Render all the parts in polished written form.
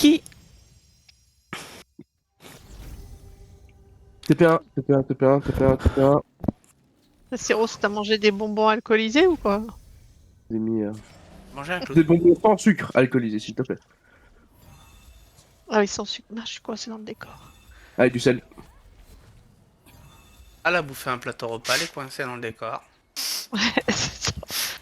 Qui? TP1, TP1, TP1, TP1, TP1. Siro, t'as mangé des bonbons alcoolisés ou quoi? J'ai mis Manger un clou. des bonbons sans sucre alcoolisé, s'il te plaît. Ah oui, sans sucre. Ah, je suis coincée dans le décor. Avec du sel. Elle a bouffé un plateau repas, elle est coincée dans le décor. C'est ça.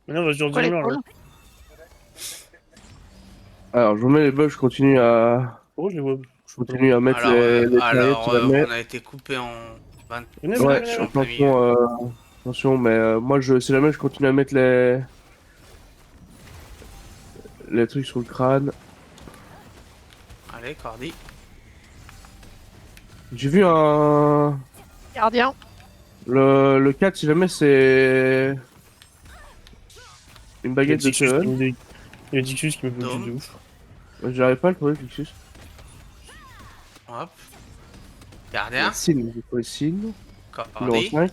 Mais non, vas-y, on Quoi, les là. poules? Alors, je vous mets les bugs, je continue à... Oh, je les vois. Je continue à mettre les targets, si jamais. On a été coupé en 20. Venez, Ouais, venez, en plein milieu. attention, mais moi, si jamais je continue à mettre les trucs sur le crâne. Allez, Cordy. J'ai vu un... Gardien. Le 4, si jamais c'est... Une Il y a baguette de Dixus Seven. il y a Dixus qui me fait Dôme. de ouf. J'arrive pas à le trouver, Fixus. Hop. Gardien. Signe, j'ai trouvé Signe. Numéro Cordy. 5.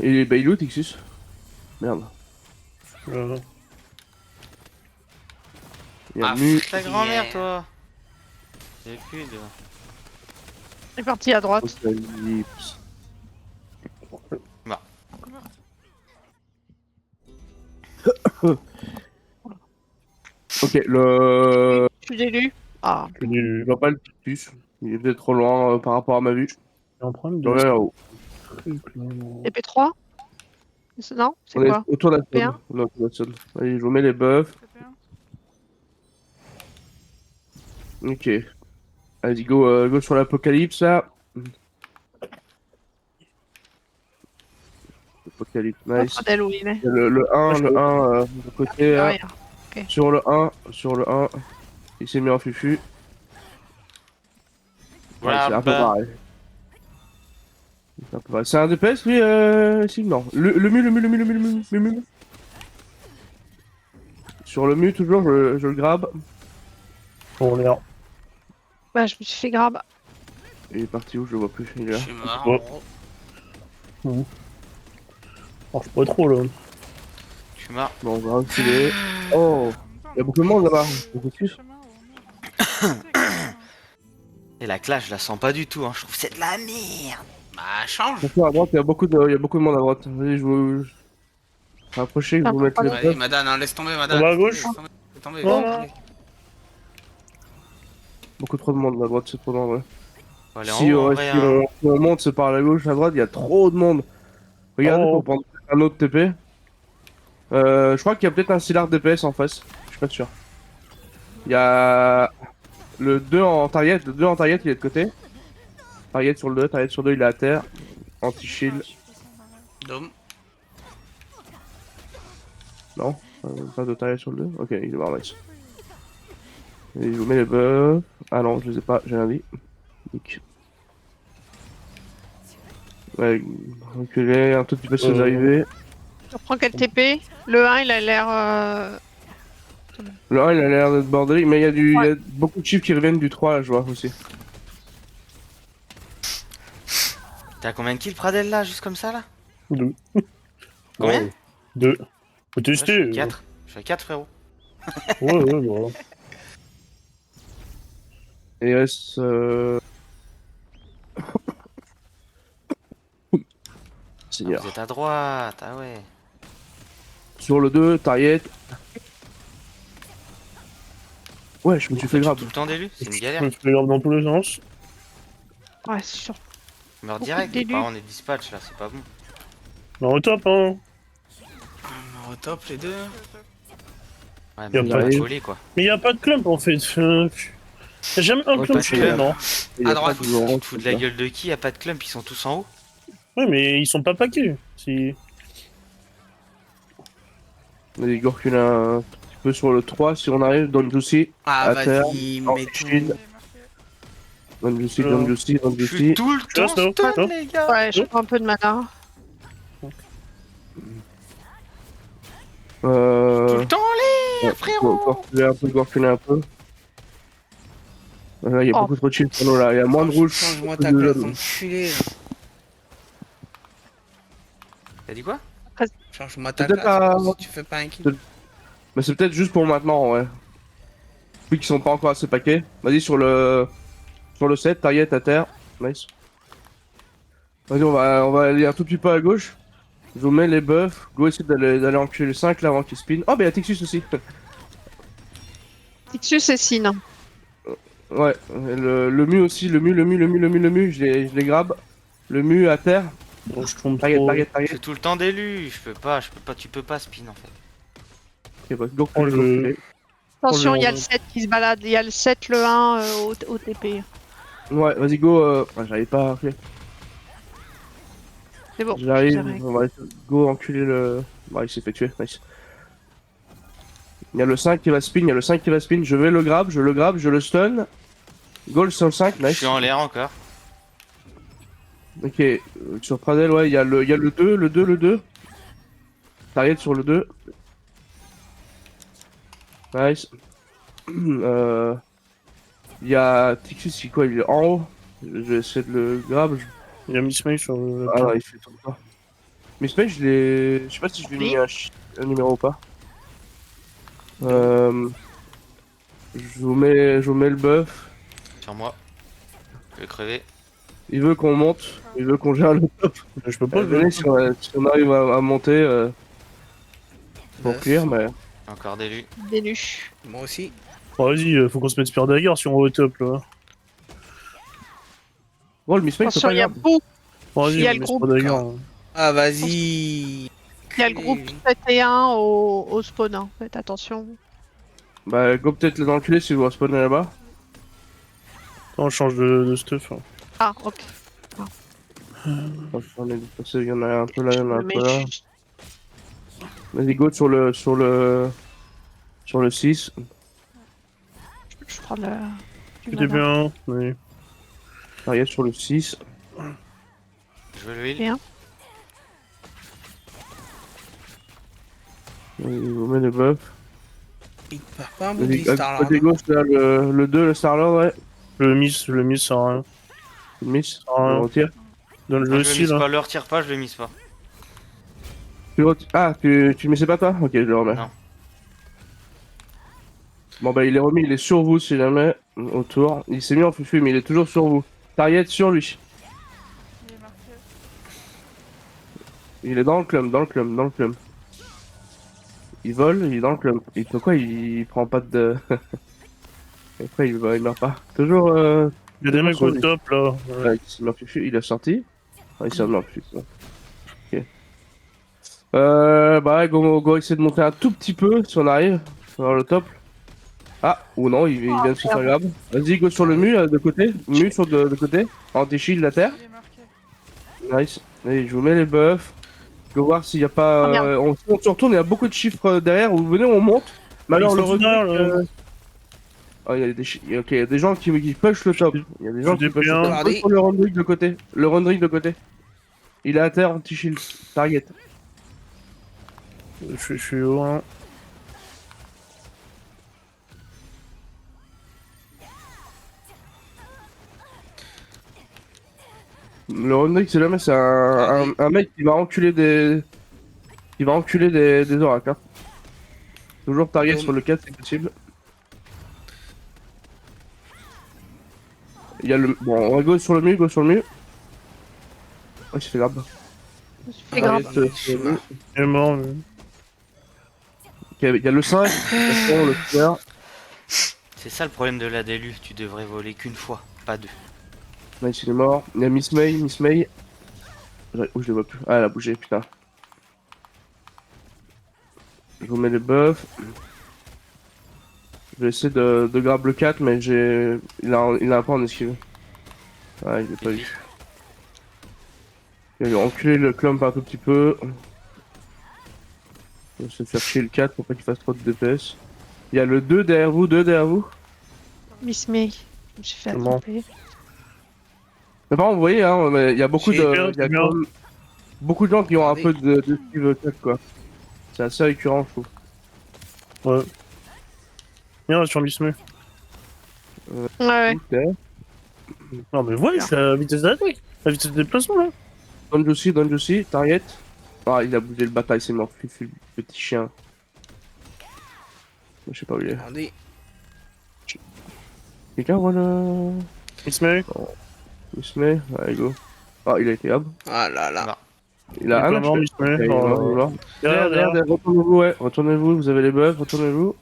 Il est où, Tixus? Merde. Il y a Ah, Mu. Ta grand-mère, toi. J'ai plus de... Il est parti à droite. Apocalypse. Bah. Ok, le... Je suis d'élu. Ah. Je vois pas le Tixus. Il est peut-être trop loin par rapport à ma vue. Il y a un problème Je reviens de là-haut. truc, là. TP3? Non? C'est On est quoi? autour de la P1? zone. Non, autour de la zone. Allez, je vous mets les buffs. Ok. Allez, go sur l'Apocalypse, là. Apocalypse, nice. Pas d'elle où il est. Il y a le 1 de côté, là. Derrière. Sur le 1, il s'est mis en fufu. Ouais, c'est un peu pareil. C'est un peu pareil. C'est un DPS, lui, si, non. Le mu. Sur le mu, toujours, je le grabe. Pour l'air. Bah, je me suis fait grab. Il est parti où? Je le vois plus, il est Je là. suis mort. Ouais. en gros. Oh, je pas trop, là. Je suis mort. Bon, on va reculer. Oh, il y a beaucoup de monde là-bas. Beaucoup de plus. Et la clash, je la sens pas du tout, hein. Je trouve que c'est de la merde. Bah, change. Attention, à droite, il y a beaucoup de monde à droite. Vas-y, je vous... Rapprochez, que je vous mette les Vas-y, buffs. Madame, hein, laisse tomber, Madame. On va à gauche. Laisse tomber. Non, laisse non. tomber. Beaucoup trop de monde à droite, c'est trop loin, ouais. On va aller en Si, haut, en ouais, vrai, si hein. on monte, c'est par la gauche, à droite, il y a trop de monde. Regardez Oh. pour prendre un autre TP. Je crois qu'il y a peut-être un Sylar DPS en face. Je suis pas sûr. Il y a le 2 en target. Le 2 en target, il est de côté. Target sur le 2, target sur 2, il est à terre. Anti-shield. Dôme. Non, pas de target sur le 2. Ok, il est mort, nice. Et je vous mets les buffs. Ah non, je les ai pas, j'ai rien dit. Nick. Ouais, reculer, un tout petit peu si vous arrivez. Je reprends quel TP? Le 1, il a l'air... Le 1 il a l'air d'être bordélique, mais il y a il y Ouais. a beaucoup de chiffres qui reviennent du 3 là, je vois aussi. T'as combien de kills, Pradel, là, juste comme ça, là? 2. Combien? 2. Faut Ouais, tester. 4. Je fais 4, frérot. Ouais, voilà. Et il reste. Ah, Seigneur. vous êtes à droite, ah ouais. Sur le 2, target. Ouais, je me suis fait grave. Tout le temps d'élu, c'est une Je galère. me fais grave dans tous les sens. Ouais, c'est sûr. On meurt Beaucoup direct, d'élus. par on est dispatch, là, c'est pas bon. Non, au top, hein. On est au top, les deux. Ouais, Y a mais on pas va de- voler, quoi. Mais y a pas de clump, en fait. Y'a jamais un Ouais, clump parce chez que- nous, non. Il y a À droite, pas de orange, Tu te fous de la comme ça. gueule de qui? Y'a pas de clump, ils sont tous en haut. Ouais, mais ils sont pas paquets. Si... On a des Gorkula un petit peu sur le 3 si on arrive. Don Juicy. Ah, À terre. vas-y, en mets tout. shield. Don Juicy, Alors. Don Juicy, Don Je suis Juicy. tout le Tu vois, temps ça, stun, ça les gars. Ouais, je prends un peu de mana. Tout le temps, allez, Ouais, frérot. go reculer un peu. Là, il y a Oh. beaucoup trop de shields pour nous là, il y a moins de rouge. Change-moi que ta de classe jaune. d'enculé. là. T'as dit quoi? Change-moi ta Peut-être classe. à- Si tu fais pas un kill. Peut- Mais c'est peut-être juste pour maintenant, ouais. Vu qu'ils sont pas encore assez paquets. Vas-y sur le 7, target à terre. Nice. Vas-y, on va aller un tout petit peu à gauche. Je vous mets les buffs. Go essayer d'aller enculer le 5 là avant qu'il spin. Oh, bah il y a Tixus aussi. Tixus et Sin. Ouais, le mu aussi, le mu, je les grabe. Le mu à terre. Bon, je trompe Target, trop. target, Je target. fais tout le temps d'élu, tu peux pas spin en fait. Ok, bah, go Oh, reculer, go le- reculer. Attention, Oh, il y a le- le 7 qui se balade. Il y a le 7, le 1 au TP. Ouais, vas-y, go. Ah, j'arrive pas. Ok. C'est bon. J'arrive. je dirais. On va go enculer le. Ouais, il s'est fait tuer. Nice. Il y a le 5 qui va spin, je vais le grab, je le stun. Goal sur le 5, Je nice. suis en l'air encore. Ok, sur Pradel, ouais, il y a le 2, le 2. Target sur le 2. Nice. Il y a Tixus, c'est quoi, il est en haut. Je vais essayer de le grab. Il y a Miss May sur le. Ah non, il fait tout le temps. Mais Space, je sais pas si je lui ai mis un numéro ou pas. Je vous mets le buff. Sur moi. Je vais crever. Il veut qu'on monte, il veut qu'on gère le top. Je peux pas. Venez si on arrive à monter pour Buff. clear, mais Encore d'élu. Délu. Moi aussi. Oh, vas-y, faut qu'on se mette Spear Dagger si on va au top là. bon, le misplay c'est Attention, pas il y a grave. beaucoup. Oh, vas-y, Il y a on le met groupe, Spear Dagger. quoi. Ah, vas-y. Il y a le groupe 7 et 1 au spawn. Hein. Faites attention. Bah, go peut-être les enculés si vous respawner là-bas. Attends, on change de stuff. Hein. Ah, ok. J'en ai dépassé, il y en a un peu là, il y en a un Mais peu là. Vas-y, go sur le 6. je prends le. du C'était mana. bien. Oui. Target sur le 6. Je veux le heal. Bien. Vas-y, vous met les buffs. Il part pas un bout Vas-y, du à Star côté gauche, là, le 2, le Starlord, ouais. Le miss, ça sert à rien. Miss, Ah, on retire. Donne Non, le je le aussi mise là. pas, le retire pas, je le mise pas. Ah, tu le mets pas toi? Ok, je le remets. Non. Bon bah il est remis, il est sur vous si jamais, autour. Il s'est mis en fufu mais il est toujours sur vous. Target sur lui. Il est dans le club. Il vole, il est dans le club. Et pourquoi il prend pas de... Après il meurt pas. Toujours Il y a des mecs au top là. ouais, il s'est mis en fufu, il est sorti. Ah, il s'est mis en fufu. Ok. Bah go essayer de monter un tout petit peu si on arrive vers le top. Ah, ou non, il vient de se faire grave. Vas-y, go sur le mu de côté. Mu sur de côté. Anti-shield la terre. Nice. Allez, je vous mets les buffs. Go voir s'il n'y a pas. Oh, merde. On se retourne, il y a beaucoup de chiffres derrière. Vous venez, on monte. Mais alors, Ils le sont derrière, regret. là. Oh, il y a ok, il y a des gens qui push le top. Il y a des gens qui push le top. Regardez. Go sur le Rundrick de côté. Le Rundrick de côté. Il est à terre, anti-shield. Target. Je suis haut. Hein. Le Rundrick, c'est jamais, c'est un mec qui va enculer des. Qui va enculer des oracles. Hein. Toujours target sur le 4 si possible. Il y a le. Bon, on va go sur le mu, Oh, il s'est fait grave. Je me suis fait grave. Target, sur le mu. Il est mort. Lui. Ok, il y a le 5, attention, le tueur. C'est ça le problème de la délu, tu devrais voler qu'une fois, pas deux. Nice, il est mort. Il y a Miss May. Où je le vois plus. Ah, elle a bougé, putain. Je vous mets les buffs. Je vais essayer de grab le 4, mais il a un peu en esquive. Ouais, il est pas eu. Il va enculer le clump un tout petit peu. Je vais essayer de faire chier le 4 pour pas qu'il fasse trop de DPS. Il y a le 2 derrière vous, Miss May. Je me suis fait Comment attraper. Mais par contre, vous voyez, hein, mais il y a beaucoup J'ai de. peur, Il y a c'est quand même beaucoup de gens qui ont un peu de Steve 4 quoi. C'est assez récurrent, je trouve. Ouais. Viens sur Misme. Ouais. Ok. Non mais ouais, c'est la vitesse d'attaque. La vitesse de déplacement là. Donne Jussi, target. Ah, il a bougé le bataille, c'est mort. Fufu, petit chien. Je sais pas où il est. Regardez. Quelqu'un voit le. Misme. Il se met. Allez, go. Ah, il a été hab. Ah là là. Non. Il a Il est un pas mort, HP. Misme. Ok, il est mort, il est mort. Derrière, derrière. Retournez-vous, ouais. Retournez-vous, vous avez les buffs, retournez-vous.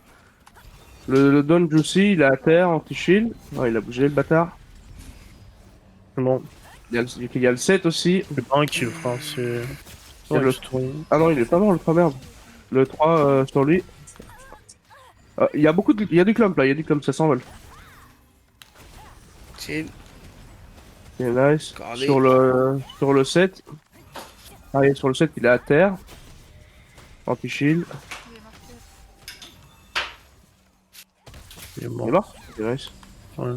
Le Don Juicy, il est à terre, anti-shield. Ah, il a bougé le bâtard. C'est bon. Il y a le 7 aussi. C'est pas un kill, frère. C'est. Il y a le- c'est trop- Ah non, il est pas mort le 3, merde. Le 3 sur lui. Il y a beaucoup de... Il y a du clump là, il y a du clump, ça s'envole. Chill. C'est nice. Regardez. Sur le 7. Ah, et sur le 7, il est à terre. Anti-shield. Il est Il mort. est mort. C'est nice. Ouais.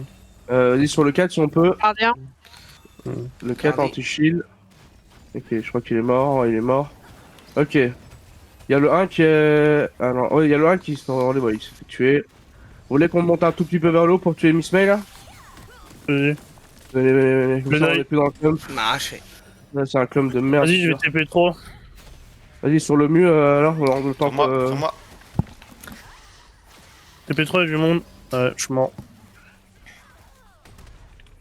Vas-y, sur le 4, si on peut. Gardien. Le 4 Regardez. anti-shield. Ok, je crois qu'il est mort. Ouais, il est mort. Ok. Il y a le 1 qui est. Ah non, ouais, il y a le 1 qui s'est envolé, ouais, il s'est fait tuer. Vous voulez qu'on monte un tout petit peu vers le haut pour tuer Miss May là? Vas-y. Venez. Comme Le ça, on die. est plus dans le clump. Il m'a arraché. Là, c'est un clump de merde. Vas-y, je vais TP 3. Vas-y, sur le mur, alors, on le temps Sur moi, que- sur moi. TP 3 et je monte. Ouais, je suis mort.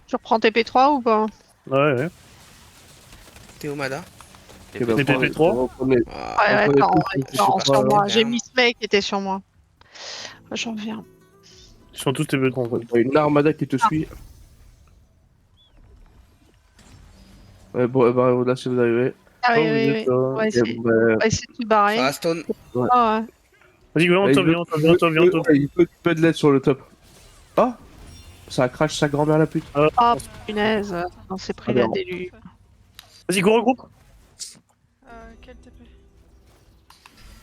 Tu reprends TP3 ou pas? Ouais. T'es où, Mada? Ok, bah, Et prenez- TP3? prenez- Ah, Ouais, Entre les attends, trucs, ouais, c'est attends, pas- sur moi. J'ai bien. Miss May qui était sur moi. J'en reviens. Ils sont tous TP 3 en fait. Il y a une armada qui te suit. Ouais, bon, bah, là, si vous arrivez. Ah oui, Oh, vous oui, êtes, oui. On va Et essayer, bon, bah, on va essayer de se barrer. ça va stone. Ah ouais. Vas-y, viens, il toi, veut- viens, toi. ouais, il peut de l'aide sur le top. Ah! Ça crash sa grand-mère la pute. Ah, punaise. On s'est pris Ah, la non. délu. Vas-y, go regroupe. Quel TP?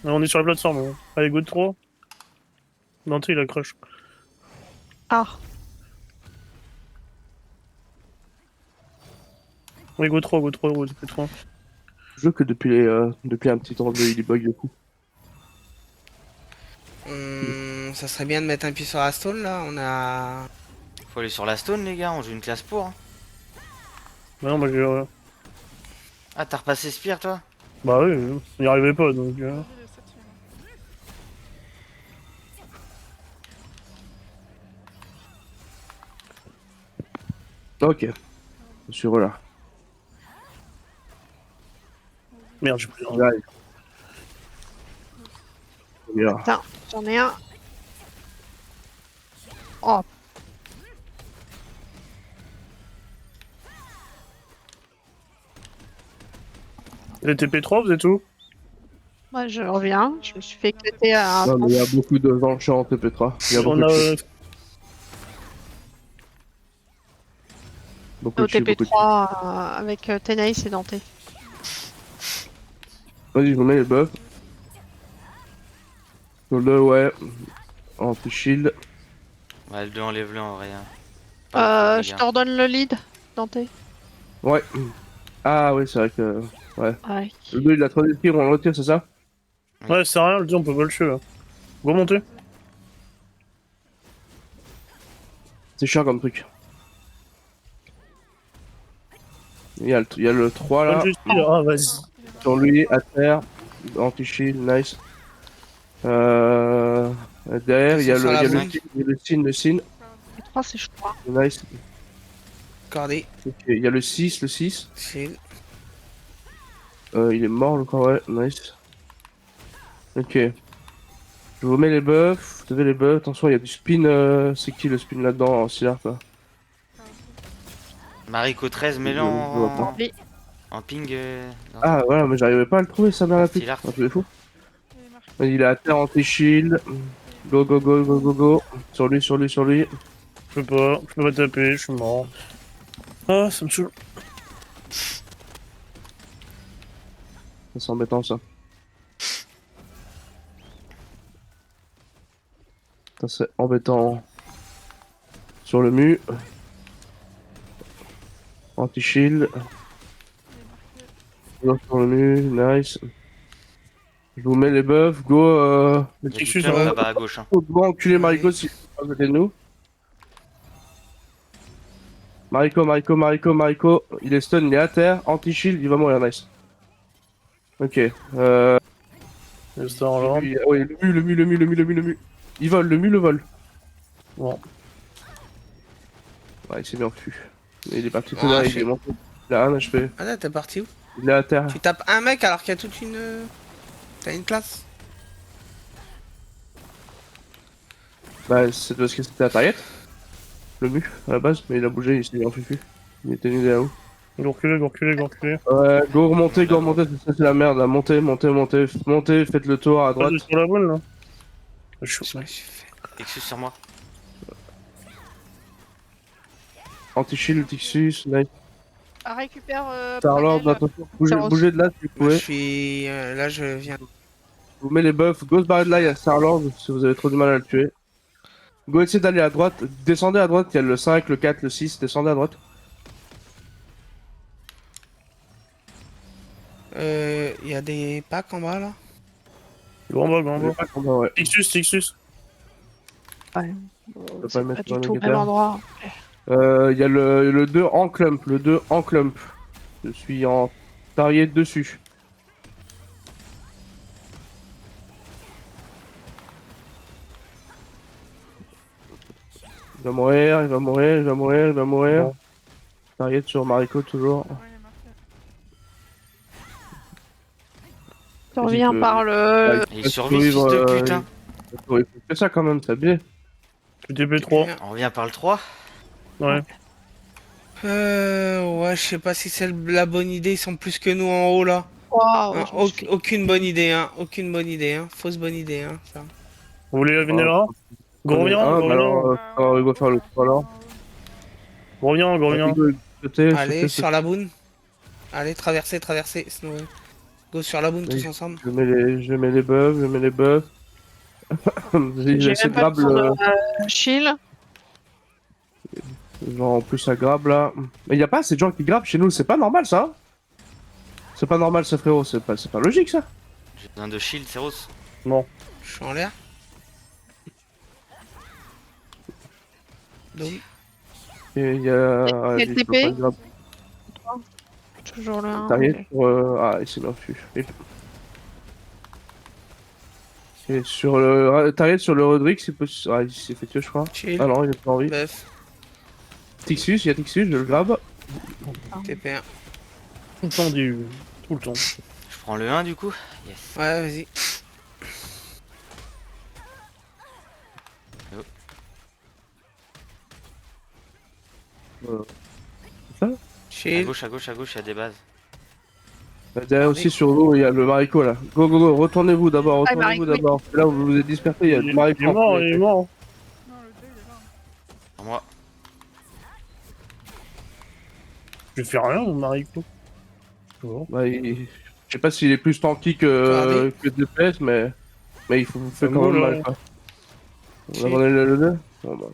On est sur la plateforme. Hein. Allez, go de 3. Dante, il a crush. Ah, Oui, go 3, TP 3. Je veux que depuis un petit temps, il bug le coup. Ça serait bien de mettre un pied sur la stone là. On a. Faut aller sur la stone, les gars, on joue une classe pour. Hein. Bah non, moi j'ai. Ah, t'as repassé Spire, toi? Bah oui, on n'y arrivait pas donc. Vas-y, le 7, Ok. Je suis là. Merde, j'ai pris. J'arrive. Bien. attends, j'en ai un. Oh, Les TP 3, vous êtes où? moi je reviens. Je me suis fait éclater à Non, mais il y a beaucoup de gens chiants en TP3. Il y a beaucoup On de a. shit. Beaucoup au de shit, beaucoup de shit. TP3 avec Tenace et Dante. Vas-y, je vous mets les buffs. Sur le, ouais. Anti-shield. Ouais, le 2 enlève-le en vrai. Hein. Je te redonne le lead, Dante. Ouais. Ah oui, c'est vrai que... Ouais. Le 2, il a 3 tirs, on le retire, c'est ça? Ouais, c'est rien, le dit, on peut pas le tuer là. Go monter. C'est chiant comme truc. Il y a le 3 là. Ah, vas-y. Sur lui, à terre. Anti-shield, nice. Derrière, il y a Ils sont sur la le signe, TP3, c'est chaud. Hein. nice. Regardez. Ok, il y a le 6. Chill. Il est mort, le corps, ouais, nice. Ok. Je vous mets les buffs, vous avez les buffs, attention, il y a du spin, c'est qui le spin là-dedans, en Silar, toi? Mariko 13, mets-le Je vois pas. en... Oui. en ping. Dans- Ah, voilà, mais j'arrivais pas à le trouver, ça mère la pute. Silar. Un truc de fou. il est marqué. Il est à terre anti-shield. Go. Sur lui. Je peux pas taper, je suis mort. Ah, ça me saoule. C'est embêtant, ça. Ça, c'est embêtant. Sur le mur. Anti-shield. Sur le mur, nice. Je vous mets les buffs, go. Le Il y a du Tixus, clump hein. là-bas à gauche. Hein. Go enculer Mariko si à côté de nous. Mariko. Il est stun, il est à terre. Anti-shield, il va mourir, nice. Ok. Le Starlord. Ouais, le mu. Il vole, le mu le vole. Bon. Ouais, il s'est bien enfui. Il est parti Ah, tout là, il shit. est monté. Il a 1 HP. Ah là, t'es parti où? Il est à terre. Tu tapes un mec alors qu'il y a toute une. T'as une classe? Bah, c'est parce que c'était à Target. Le mu, à la base, mais il a bougé, il s'est bien enfui. Il était nul là-haut. Go reculer. Ouais, go remonter, c'est la merde là. Montez, faites le tour à droite. Sur la bonne, là. Je me suis fait. Excuse sur moi. Anti-shield, Tixus, nice. Ah, récupère. Starlord, Pradel. attention. Bougez de là si vous Moi, je pouvez. suis. Là, je viens. Je vous mets les buffs. Go se barrer de là, il y a Starlord si vous avez trop du mal à le tuer. Go essayer d'aller à droite. Descendez à droite, il y a le 5, le 4, le 6. Descendez à droite. Il y a des packs en bas là? Grand bas. Ouais. Tixus. Ouais. peut pas C'est le mettre pas sur du le tout au même négateur. endroit. Il y a le 2 en clump. Le 2 en clump. Je suis en target dessus. Il va mourir. Bon. Target sur Mariko toujours. Ouais, il est marqué. Tu reviens que- par le. Et il survit, fils de putain. Il faut que ça quand même, t'as bien. Le TP3. On revient par le 3. Ouais. Ouais, je sais pas si c'est la bonne idée, ils sont plus que nous en haut là. Waouh, Hein, je me suis fait- aucune bonne idée, hein. Aucune bonne idée, hein. Fausse bonne idée, hein. Ça. Vous voulez venir là? Go reviens. Alors, il va faire le 3 alors. Go reviens. Allez, sur la boune. Allez, traversez. Sinon, go sur la boune Oui. tous ensemble. Je mets les buffs. J'ai J'essaie même de pas grab besoin le. de shield. Genre en plus ça grab là. Mais y a pas assez de gens qui grabent chez nous, c'est pas normal ça. C'est pas normal ça frérot, c'est pas logique ça. J'ai besoin de shield, c'est rose. Je suis en l'air. Donc, Et y a. Quel je TP? peux pas grab. Toujours là. Target sur. Ah, il s'est bien fui. Et sur le. Target sur le Roderick, c'est possible. Ah, il s'est fait tuer, je crois. chill. Ah non, il a pas envie. Buff. Tixus, je le grab. TP1. Tout le temps tout le temps. Je prends le 1 du coup. Yes. Ouais, vas-y. Ça À Chill. gauche, il y a des bases. Derrière aussi sur l'eau, il y a le Mariko là. Go, retournez-vous d'abord, Mariko, Là où vous vous êtes dispersé, il y a le Mariko. Il est mort. Non, le 2 il est là. Pour moi. Je fais rien, mon Mariko. Bon. Bah, je sais pas s'il est plus tanky que DPS, mais il faut vous faire quand même mal quoi. On a volé le 2. Bon, bah.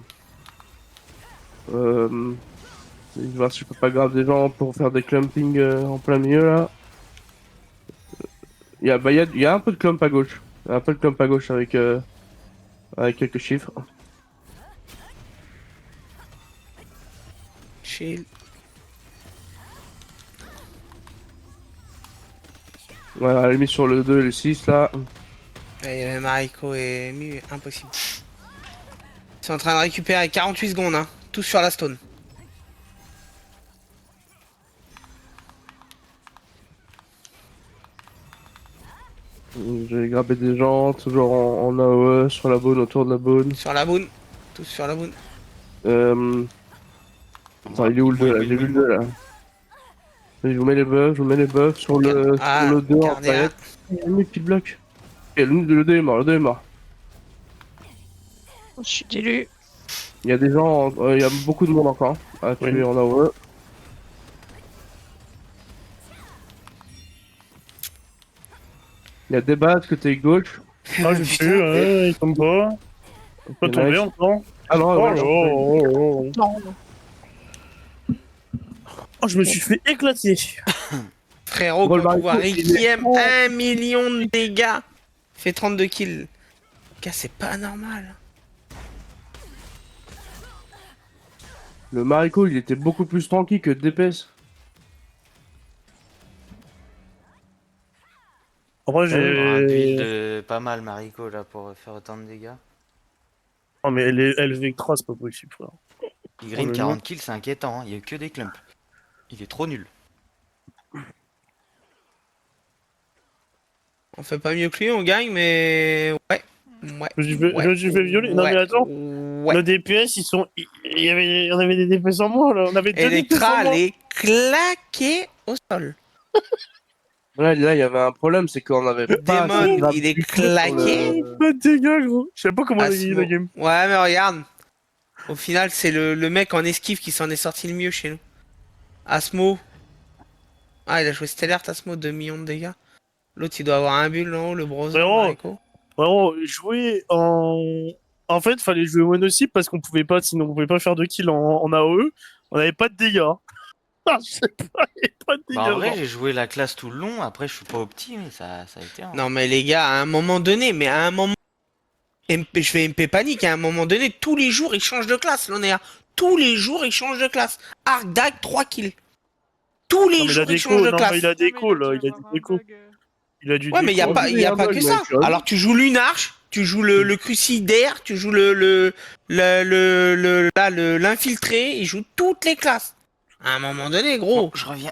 Je vais voir si je peux pas grave des gens pour faire des clumping en plein milieu là. Il y a un peu de clump à gauche. Avec quelques chiffres. Chill. Voilà, à la limite sur le 2 et le 6 là. Il y avait Mariko et Mu, impossible. Ils sont en train de récupérer 48 secondes, hein. Tous sur la stone. J'ai grabé des gens, toujours en AOE, sur la bonne, autour de la bonne. Sur la boune. Tous sur la boune. Attends, il est où le 2 là? J'ai vu le 2 là. Je vous mets les buffs sur le 2 en gardez un. fait. Il y a un mec qui bloque. Et le 2 est mort, Je suis dilu. Il y a des gens, il y a beaucoup de monde encore à tuer en AOE. Il y a des bases côté gauche. Ah, je suis, il tombe pas. On peut Il y en a tomber qui- encore. Ah non, ouais, Oh, Non. je me suis fait éclater. Frérot, Gros, le quand on voit Mariko, Ricky il est- M, 1 million de dégâts. Fait 32 kills. Gars, c'est pas normal. Le Mariko, il était beaucoup plus tranquille que DPS. En vrai, Pour un build j'ai. pas mal, Mariko, là, pour faire autant de dégâts. Oh, mais elle est LV3, c'est pas possible, frère. Il green Oh, le 40 kills, c'est inquiétant, hein. Il y a que des clumps. Il est trop nul. On fait pas mieux que lui, on gagne, mais... Ouais. Ouais. Je me suis fait violer. Non, mais attends. Ouais. Nos DPS, ils sont. On avait des DPS en moins, là. On avait deux DPS en Electra, moins. elle est claquée au sol. Là, il y avait un problème, c'est qu'on avait pas assez de Démon, grave il est du tout sur le- claqué. Pas de dégâts, gros. Je sais pas comment on a gagné Asmo. la game. Ouais, mais regarde. Au final, c'est le mec en esquive qui s'en est sorti le mieux chez nous. Asmo. Ah, il a joué Stellar, Asmo, 2 millions de dégâts. L'autre, il doit avoir un bulle en haut, le browser. Frérot. Mariko. Vraiment, jouer en. En fait, fallait jouer mono cible parce qu'on pouvait pas, sinon on pouvait pas faire de kills en AOE. On avait pas de dégâts. Ah, je sais pas, il y avait pas de dégâts. Bah, en vrai, genre. j'ai joué la classe tout le long. Après, je suis pas opti, mais ça a été. Hein. Non, mais les gars, à un moment donné, je vais MP panique, à un moment donné, tous les jours, il change de classe, l'ONEA. Tous les jours, il change de classe. Arc Dag, 3 kills. Tous les Non, mais il a jours, il des change de non, classe. mais il a Ouais, des mais calls, dû il a avoir du un déco. bug. Il a du Ouais, mais il n'y a Moi, pas, j'ai y a un pas bug, que mais ça. je suis ravi. Alors, tu joues Lunarch, tu joues le Crucidaire, tu joues l'infiltré, il joue toutes les classes. À un moment donné, gros. Bon, je reviens.